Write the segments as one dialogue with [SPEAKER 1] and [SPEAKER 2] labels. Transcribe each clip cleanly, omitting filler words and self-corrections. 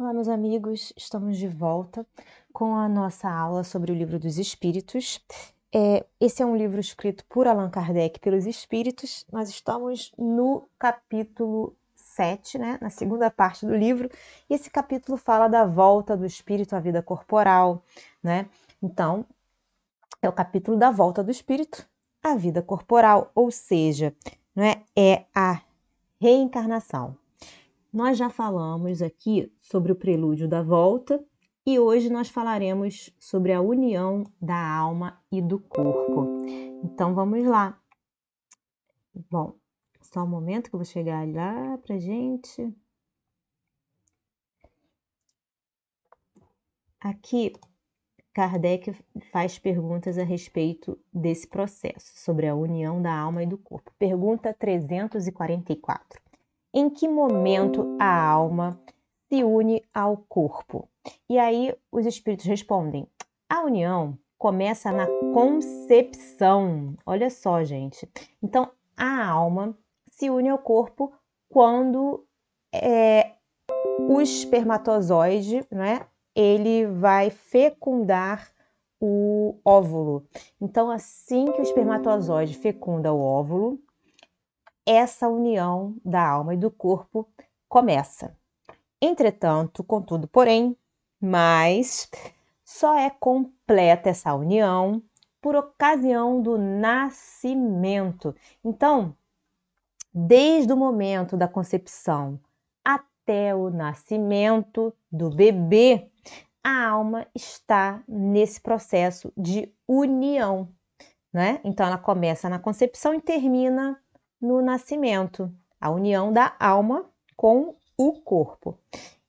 [SPEAKER 1] Olá, meus amigos, estamos de volta com a nossa aula sobre o Livro dos Espíritos. Esse é um livro escrito por Allan Kardec pelos Espíritos. Nós estamos no capítulo 7, né, na segunda parte do livro, e esse capítulo fala da volta do espírito à vida corporal, né? Então, é o capítulo da volta do espírito à vida corporal, ou seja, é a reencarnação. Nós já falamos aqui sobre o prelúdio da volta e hoje nós falaremos sobre a união da alma e do corpo. Então vamos lá. Bom, só um momento que eu vou chegar lá pra gente. Aqui, Kardec faz perguntas a respeito desse processo, sobre a união da alma e do corpo. Pergunta 344. Em que momento a alma se une ao corpo? E aí os espíritos respondem: a união começa na concepção. Olha só, gente. Então, a alma se une ao corpo quando o espermatozoide, né, ele vai fecundar o óvulo. Então, assim que o espermatozoide fecunda o óvulo, essa união da alma e do corpo começa. Entretanto, contudo, porém, mas só é completa essa união por ocasião do nascimento. Então, desde o momento da concepção até o nascimento do bebê, a alma está nesse processo de união, né? Então, ela começa na concepção e termina no nascimento, a união da alma com o corpo.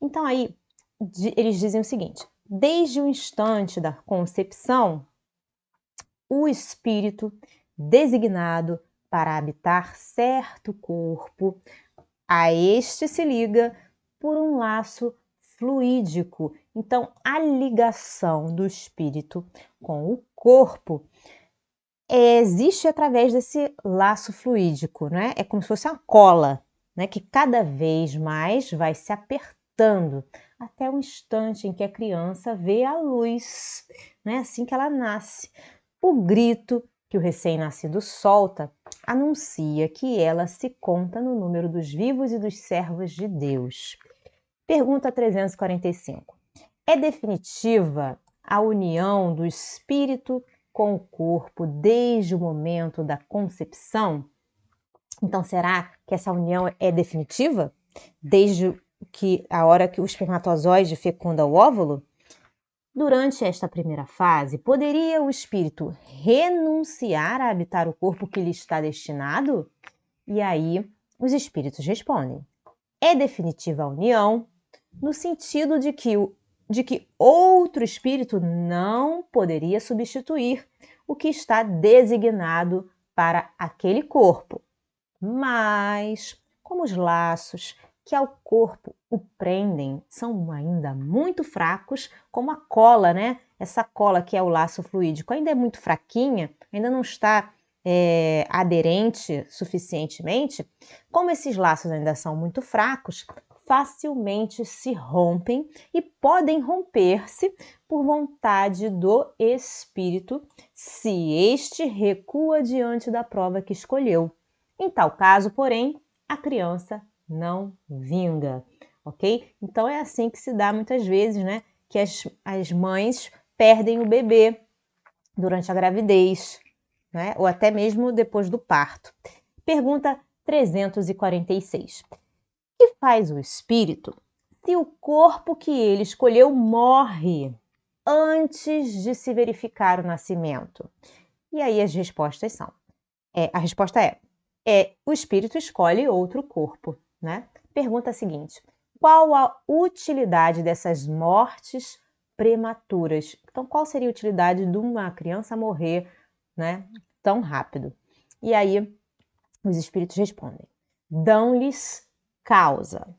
[SPEAKER 1] Então, aí, eles dizem o seguinte: desde o instante da concepção, o espírito designado para habitar certo corpo, a este se liga por um laço fluídico. Então, a ligação do espírito com o corpo existe através desse laço fluídico, né? É como se fosse uma cola, né? Que cada vez mais vai se apertando até o instante em que a criança vê a luz, né? Assim que ela nasce. O grito que o recém-nascido solta anuncia que ela se conta no número dos vivos e dos servos de Deus. Pergunta 345. É definitiva a união do espírito com o corpo desde o momento da concepção? Então, será que essa união é definitiva? Desde a hora que o espermatozoide fecunda o óvulo? Durante esta primeira fase, poderia o espírito renunciar a habitar o corpo que lhe está destinado? E aí, os espíritos respondem: é definitiva a união, no sentido de que outro espírito não poderia substituir o que está designado para aquele corpo. Mas, como os laços que ao corpo o prendem são ainda muito fracos, como a cola, né? Essa cola que é o laço fluídico ainda é muito fraquinha, ainda não está aderente suficientemente. Como esses laços ainda são muito fracos, facilmente se rompem e podem romper-se por vontade do espírito, se este recua diante da prova que escolheu. Em tal caso, porém, a criança não vinga, ok? Então é assim que se dá muitas vezes, né? Que as mães perdem o bebê durante a gravidez, né? Ou até mesmo depois do parto. Pergunta 346. O que faz o espírito se o corpo que ele escolheu morre antes de se verificar o nascimento? E aí as respostas são: a resposta é o espírito escolhe outro corpo, né? Pergunta seguinte: qual a utilidade dessas mortes prematuras? Então, qual seria a utilidade de uma criança morrer, né, tão rápido? E aí os espíritos respondem: dão-lhes causa,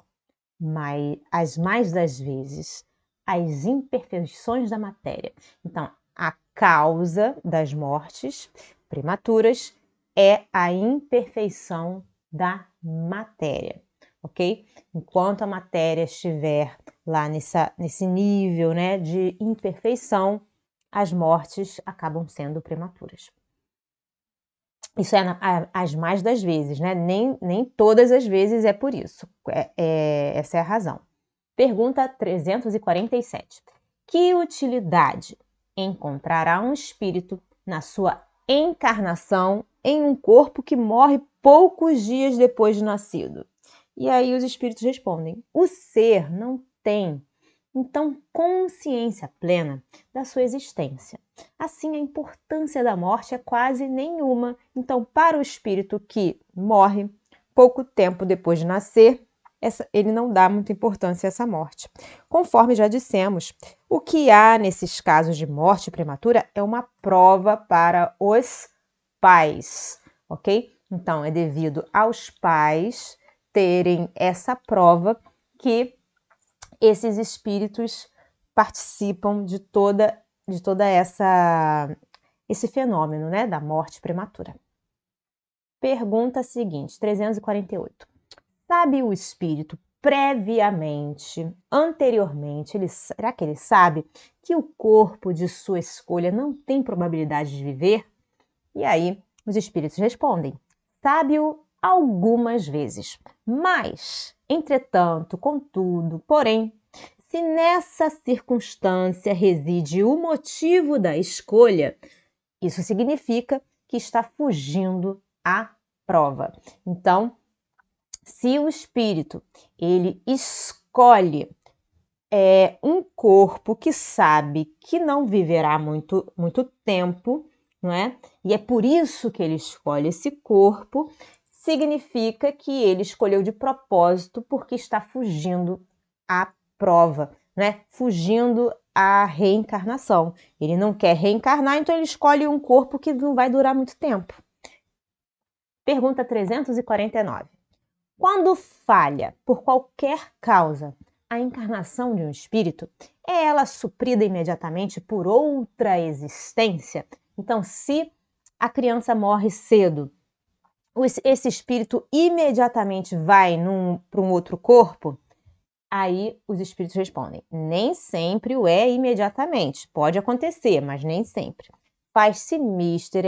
[SPEAKER 1] mas as mais das vezes as imperfeições da matéria. Então, a causa das mortes prematuras é a imperfeição da matéria, ok? Enquanto a matéria estiver lá nesse nível, né, de imperfeição, as mortes acabam sendo prematuras. Isso é as mais das vezes, né? Nem todas as vezes é por isso. Essa é a razão. Pergunta 347. Que utilidade encontrará um espírito na sua encarnação em um corpo que morre poucos dias depois de nascido? E aí os espíritos respondem: o ser não tem, então, consciência plena da sua existência. Assim, a importância da morte é quase nenhuma. Então, para o espírito que morre pouco tempo depois de nascer, ele não dá muita importância a essa morte. Conforme já dissemos, o que há nesses casos de morte prematura é uma prova para os pais, ok? Então, é devido aos pais terem essa prova que esses espíritos participam de toda esse fenômeno, né, da morte prematura. Pergunta seguinte, 348. Sabe o espírito previamente, anteriormente, será que ele sabe que o corpo de sua escolha não tem probabilidade de viver? E aí os espíritos respondem: sabe-o algumas vezes, mas, entretanto, contudo, porém, se nessa circunstância reside o motivo da escolha, isso significa que está fugindo à prova. Então, se o espírito ele escolhe um corpo que sabe que não viverá muito tempo, não é? E é por isso que ele escolhe esse corpo, significa que ele escolheu de propósito porque está fugindo à prova, né? Fugindo à reencarnação. Ele não quer reencarnar, então ele escolhe um corpo que não vai durar muito tempo. Pergunta 349. Quando falha, por qualquer causa, a encarnação de um espírito, é ela suprida imediatamente por outra existência? Então, se a criança morre cedo, esse espírito imediatamente vai para um outro corpo? Aí os espíritos respondem: nem sempre o é imediatamente. Pode acontecer, mas nem sempre. Faz-se mister,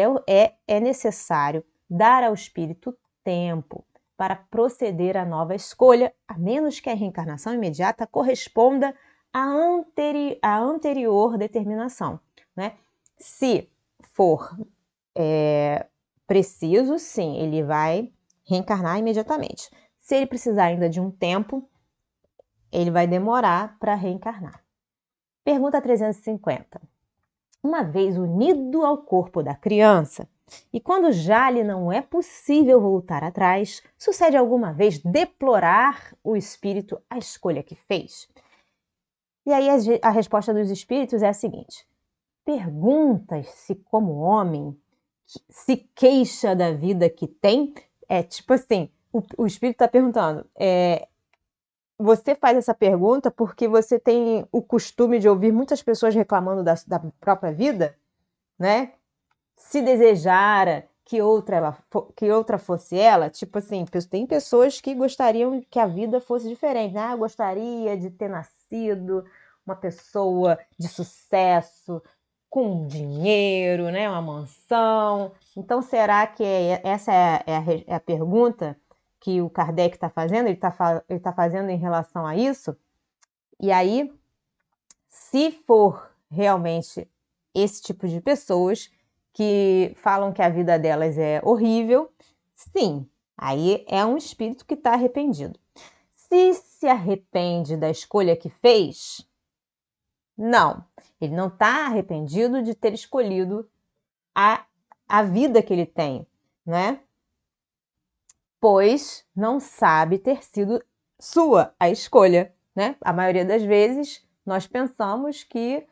[SPEAKER 1] é necessário dar ao espírito tempo para proceder à nova escolha, a menos que a reencarnação imediata corresponda à anterior determinação, né? Se for preciso, sim, ele vai reencarnar imediatamente. Se ele precisar ainda de um tempo, ele vai demorar para reencarnar. Pergunta 350. Uma vez unido ao corpo da criança, e quando já lhe não é possível voltar atrás, sucede alguma vez deplorar o espírito a escolha que fez? E aí a resposta dos espíritos é a seguinte: perguntas-se como homem se queixa da vida que tem? É tipo assim, o espírito está perguntando, você faz essa pergunta porque você tem o costume de ouvir muitas pessoas reclamando da própria vida, né? Se desejara que outra fosse ela, tipo assim, tem pessoas que gostariam que a vida fosse diferente, né? Gostaria de ter nascido uma pessoa de sucesso, com dinheiro, né? Uma mansão. Então, será que essa é a pergunta que o Kardec está fazendo? Ele tá fazendo em relação a isso? E aí, se for realmente esse tipo de pessoas que falam que a vida delas é horrível, sim, aí é um espírito que está arrependido. Se arrepende da escolha que fez, não, ele não está arrependido de ter escolhido a vida que ele tem, né? Pois não sabe ter sido sua a escolha, né? A maioria das vezes nós pensamos que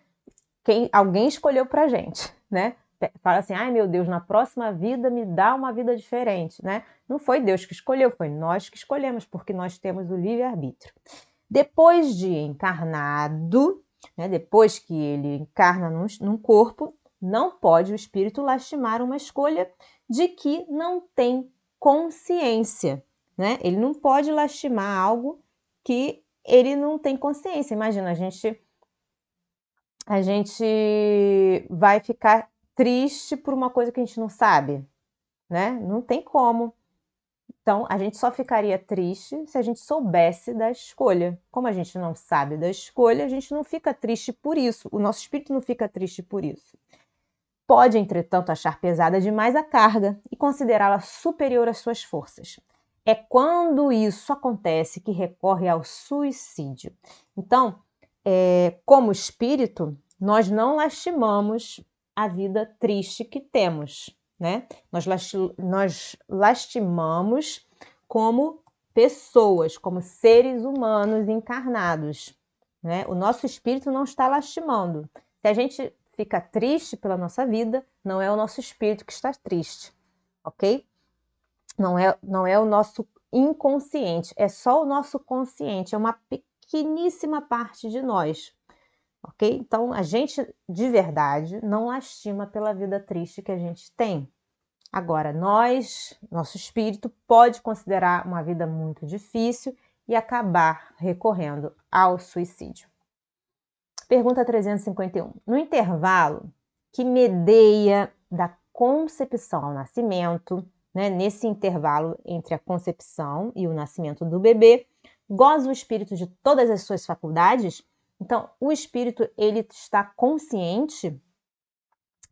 [SPEAKER 1] alguém escolheu pra gente, né? Fala assim, ai meu Deus, na próxima vida me dá uma vida diferente, né? Não foi Deus que escolheu, foi nós que escolhemos, porque nós temos o livre-arbítrio. Depois de encarnado, né, depois que ele encarna num corpo, não pode o espírito lastimar uma escolha de que não tem consciência, né? Ele não pode lastimar algo que ele não tem consciência. Imagina, a gente vai ficar triste por uma coisa que a gente não sabe, né? Não tem como. Então, a gente só ficaria triste se a gente soubesse da escolha. Como a gente não sabe da escolha, a gente não fica triste por isso. O nosso espírito não fica triste por isso. Pode, entretanto, achar pesada demais a carga e considerá-la superior às suas forças. É quando isso acontece que recorre ao suicídio. Então, como espírito, nós não lastimamos a vida triste que temos, né? Nós lastimamos como pessoas, como seres humanos encarnados, né? O nosso espírito não está lastimando. Se a gente fica triste pela nossa vida, não é o nosso espírito que está triste, ok? Não é o nosso inconsciente, é só o nosso consciente, é uma pequeníssima parte de nós, ok? Então, a gente, de verdade, não lastima pela vida triste que a gente tem. Agora, nosso espírito pode considerar uma vida muito difícil e acabar recorrendo ao suicídio. Pergunta 351. No intervalo que medeia da concepção ao nascimento, né, nesse intervalo entre a concepção e o nascimento do bebê, goza o espírito de todas as suas faculdades? Então, o espírito ele está consciente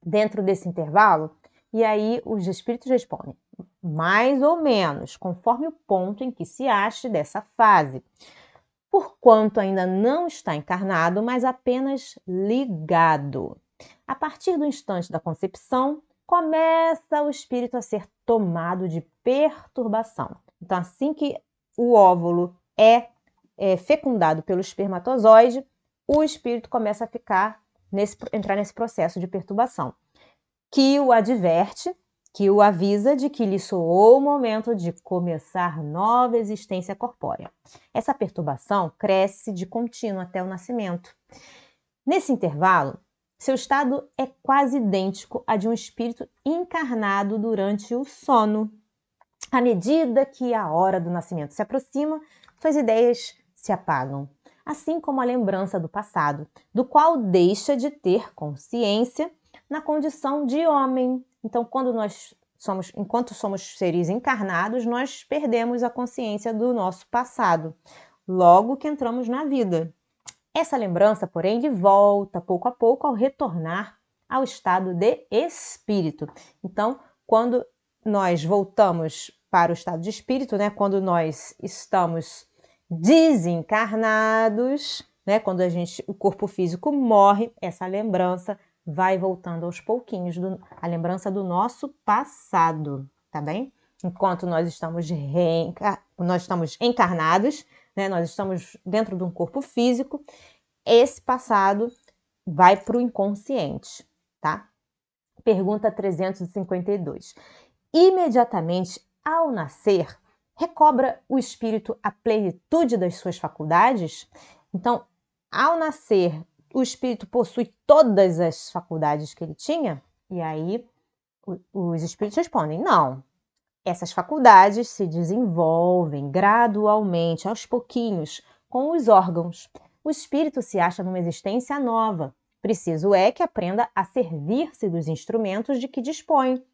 [SPEAKER 1] dentro desse intervalo? E aí os espíritos respondem, mais ou menos, conforme o ponto em que se ache dessa fase. Porquanto ainda não está encarnado, mas apenas ligado. A partir do instante da concepção, começa o espírito a ser tomado de perturbação. Então, assim que o óvulo é fecundado pelo espermatozoide, o espírito começa a entrar nesse processo de perturbação, que o adverte, que o avisa de que lhe soou o momento de começar nova existência corpórea. Essa perturbação cresce de contínuo até o nascimento. Nesse intervalo, seu estado é quase idêntico a de um espírito encarnado durante o sono. À medida que a hora do nascimento se aproxima, suas ideias se apagam, assim como a lembrança do passado, do qual deixa de ter consciência na condição de homem. Então, enquanto somos seres encarnados, nós perdemos a consciência do nosso passado, logo que entramos na vida. Essa lembrança, porém, volta pouco a pouco ao retornar ao estado de espírito. Então, quando nós voltamos para o estado de espírito, né, quando nós estamos desencarnados, né, quando o corpo físico morre, essa lembrança vai voltando aos pouquinhos, a lembrança do nosso passado, tá bem? Enquanto nós estamos encarnados, né, nós estamos dentro de um corpo físico, esse passado vai para o inconsciente, tá? Pergunta 352. Imediatamente ao nascer, recobra o espírito a plenitude das suas faculdades? Então, ao nascer, o espírito possui todas as faculdades que ele tinha? E aí, os espíritos respondem, não. Essas faculdades se desenvolvem gradualmente, aos pouquinhos, com os órgãos. O espírito se acha numa existência nova. Preciso é que aprenda a servir-se dos instrumentos de que dispõe.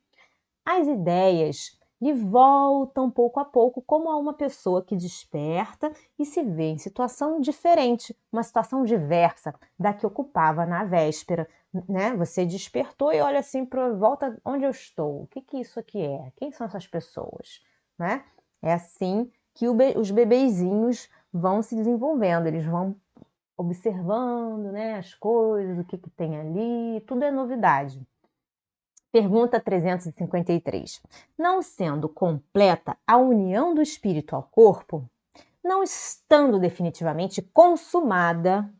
[SPEAKER 1] As ideias lhe voltam pouco a pouco, como a uma pessoa que desperta e se vê em situação diferente, uma situação diversa da que ocupava na véspera, né? Você despertou e olha assim para volta, onde eu estou? O que isso aqui é? Quem são essas pessoas? Né? É assim que os bebezinhos vão se desenvolvendo, eles vão observando, né, as coisas, o que tem ali, tudo é novidade. Pergunta 353. Não sendo completa a união do espírito ao corpo, não estando definitivamente consumada,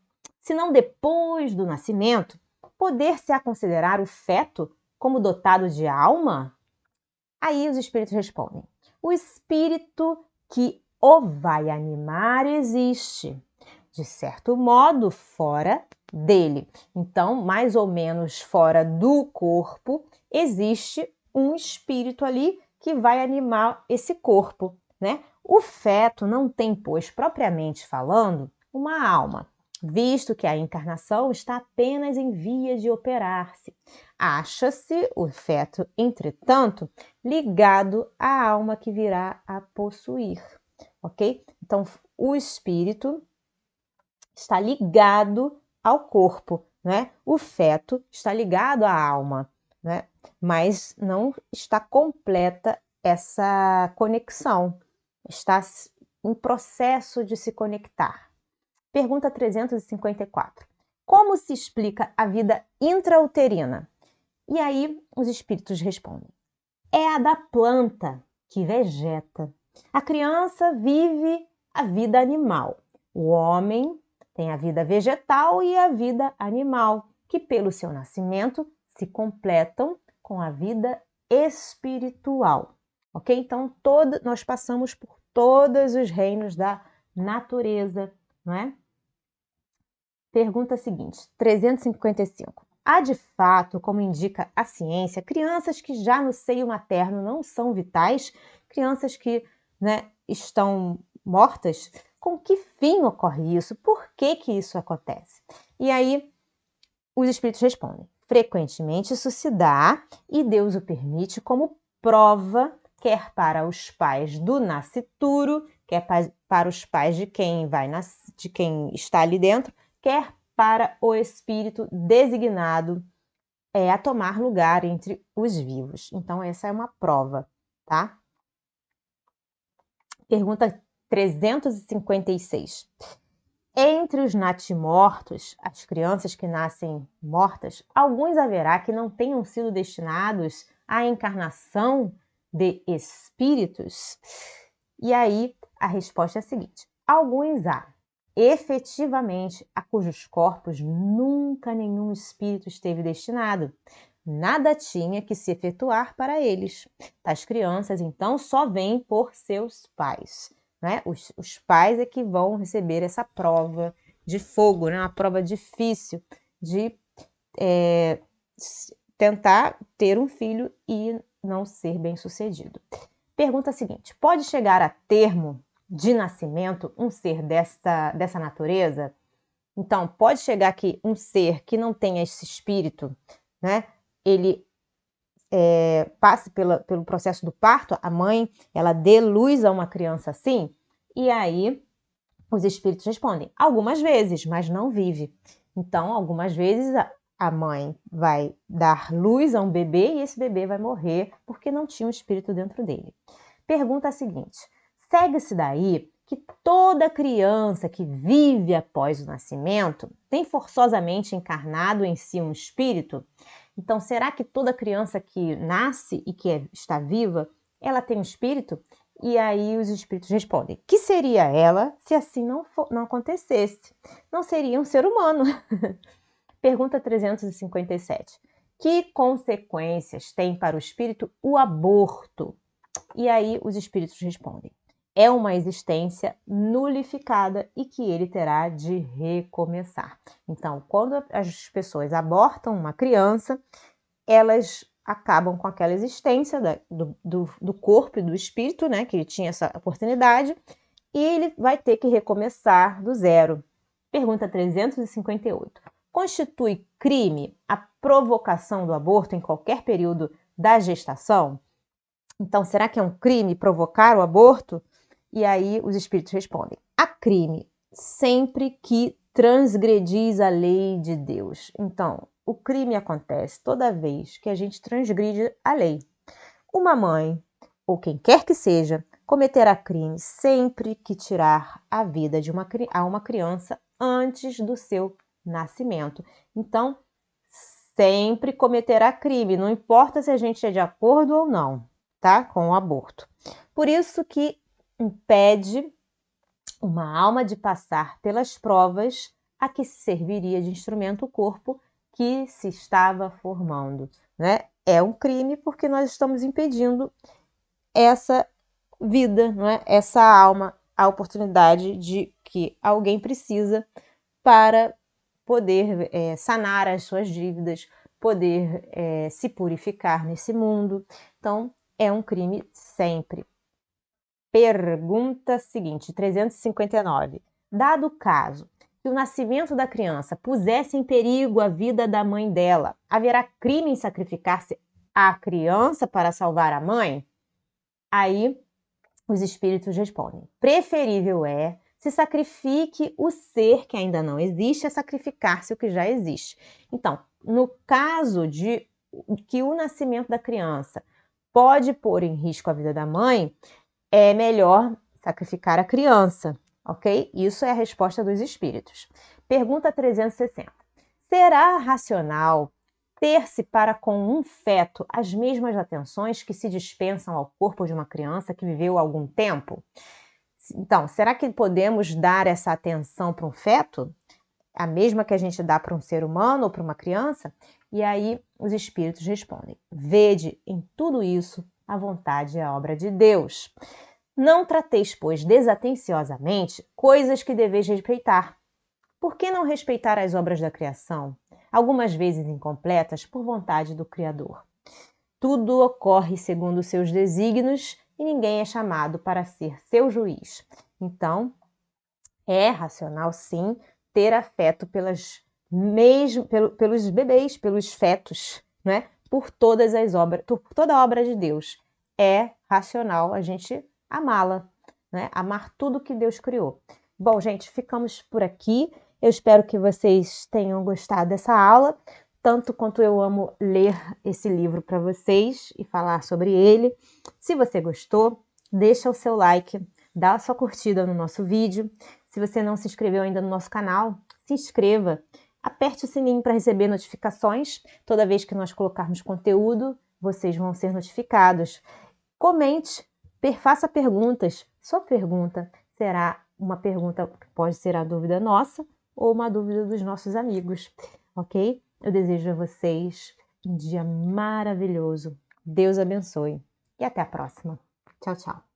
[SPEAKER 1] senão depois do nascimento, poder-se-á considerar o feto como dotado de alma? Aí os espíritos respondem: o espírito que o vai animar existe, de certo modo, fora dele. Então, mais ou menos fora do corpo, existe um espírito ali que vai animar esse corpo, né? O feto não tem, pois, propriamente falando, uma alma, visto que a encarnação está apenas em vias de operar-se. Acha-se o feto, entretanto, ligado à alma que virá a possuir, ok? Então, o espírito está ligado ao corpo, né? O feto está ligado à alma, né? Mas não está completa essa conexão, está em processo de se conectar. Pergunta 354. Como se explica a vida intrauterina? E aí os espíritos respondem: é a da planta que vegeta. A criança vive a vida animal. O homem tem a vida vegetal e a vida animal, que pelo seu nascimento se completam com a vida espiritual. Ok? Então, nós passamos por todos os reinos da natureza, não é? Pergunta seguinte, 355. Há de fato, como indica a ciência, crianças que já no seio materno não são vitais, crianças que, né, estão mortas? Com que fim ocorre isso? Por que que isso acontece? E aí os espíritos respondem: frequentemente isso se dá e Deus o permite como prova, quer para os pais do nascituro, quer para os pais de quem de quem está ali dentro, quer para o espírito designado a tomar lugar entre os vivos. Então, essa é uma prova, tá? Pergunta 356. Entre os natimortos, as crianças que nascem mortas, alguns haverá que não tenham sido destinados à encarnação de espíritos? E aí, a resposta é a seguinte: alguns há, efetivamente, a cujos corpos nunca nenhum espírito esteve destinado. Nada tinha que se efetuar para eles. Tais crianças, então, só vêm por seus pais. Né? Os pais é que vão receber essa prova de fogo, né? Uma prova difícil de tentar ter um filho e não ser bem-sucedido. Pergunta seguinte: pode chegar a termo de nascimento um ser dessa natureza? Então, pode chegar que um ser que não tenha esse espírito, né? Ele passe pelo processo do parto, a mãe, ela dê luz a uma criança assim? E aí os espíritos respondem: algumas vezes, mas não vive. Então, algumas vezes a mãe vai dar luz a um bebê e esse bebê vai morrer porque não tinha um espírito dentro dele. Pergunta a seguinte: segue-se daí que toda criança que vive após o nascimento tem forçosamente encarnado em si um espírito? Então, será que toda criança que nasce e que está viva, ela tem um espírito? E aí os espíritos respondem: que seria ela se assim não acontecesse? Não seria um ser humano. Pergunta 357. Que consequências tem para o espírito o aborto? E aí os espíritos respondem: é uma existência nulificada e que ele terá de recomeçar. Então, quando as pessoas abortam uma criança, elas acabam com aquela existência do corpo e do espírito, né, que ele tinha essa oportunidade, e ele vai ter que recomeçar do zero. Pergunta 358. Constitui crime a provocação do aborto em qualquer período da gestação? Então, será que é um crime provocar o aborto? E aí os espíritos respondem: há crime sempre que transgredis a lei de Deus. Então, o crime acontece toda vez que a gente transgride a lei. Uma mãe, ou quem quer que seja, cometerá crime sempre que tirar a vida de uma criança antes do seu nascimento. Então, sempre cometerá crime, não importa se a gente é de acordo ou não, tá? Com o aborto. Por isso que impede uma alma de passar pelas provas a que se serviria de instrumento o corpo que se estava formando, né? É um crime porque nós estamos impedindo essa vida, não é? Essa alma, a oportunidade de que alguém precisa para poder sanar as suas dívidas, poder se purificar nesse mundo. Então, é um crime sempre. Pergunta seguinte, 359. Dado o caso que o nascimento da criança pusesse em perigo a vida da mãe dela, haverá crime em sacrificar-se a criança para salvar a mãe? Aí os espíritos respondem: preferível é se sacrifique o ser que ainda não existe a sacrificar-se o que já existe. Então, no caso de que o nascimento da criança pode pôr em risco a vida da mãe, é melhor sacrificar a criança, ok? Isso é a resposta dos espíritos. Pergunta 360. Será racional ter-se para com um feto as mesmas atenções que se dispensam ao corpo de uma criança que viveu algum tempo? Então, será que podemos dar essa atenção para um feto? A mesma que a gente dá para um ser humano ou para uma criança? E aí os espíritos respondem: vede em tudo isso a vontade e a obra de Deus. Não trateis, pois, desatenciosamente coisas que deveis respeitar. Por que não respeitar as obras da criação, algumas vezes incompletas por vontade do Criador? Tudo ocorre segundo seus desígnios e ninguém é chamado para ser seu juiz. Então, é racional, sim, ter afeto pelos bebês, pelos fetos, né? Por todas as obras, por toda a obra de Deus. É racional a gente amá-la, né? Amar tudo que Deus criou. Bom, gente, ficamos por aqui. Eu espero que vocês tenham gostado dessa aula, tanto quanto eu amo ler esse livro para vocês e falar sobre ele. Se você gostou, deixa o seu like, dá a sua curtida no nosso vídeo. Se você não se inscreveu ainda no nosso canal, se inscreva. Aperte o sininho para receber notificações. Toda vez que nós colocarmos conteúdo, vocês vão ser notificados. Comente, faça perguntas. Sua pergunta será uma pergunta que pode ser a dúvida nossa ou uma dúvida dos nossos amigos, ok? Eu desejo a vocês um dia maravilhoso. Deus abençoe e até a próxima. Tchau, tchau.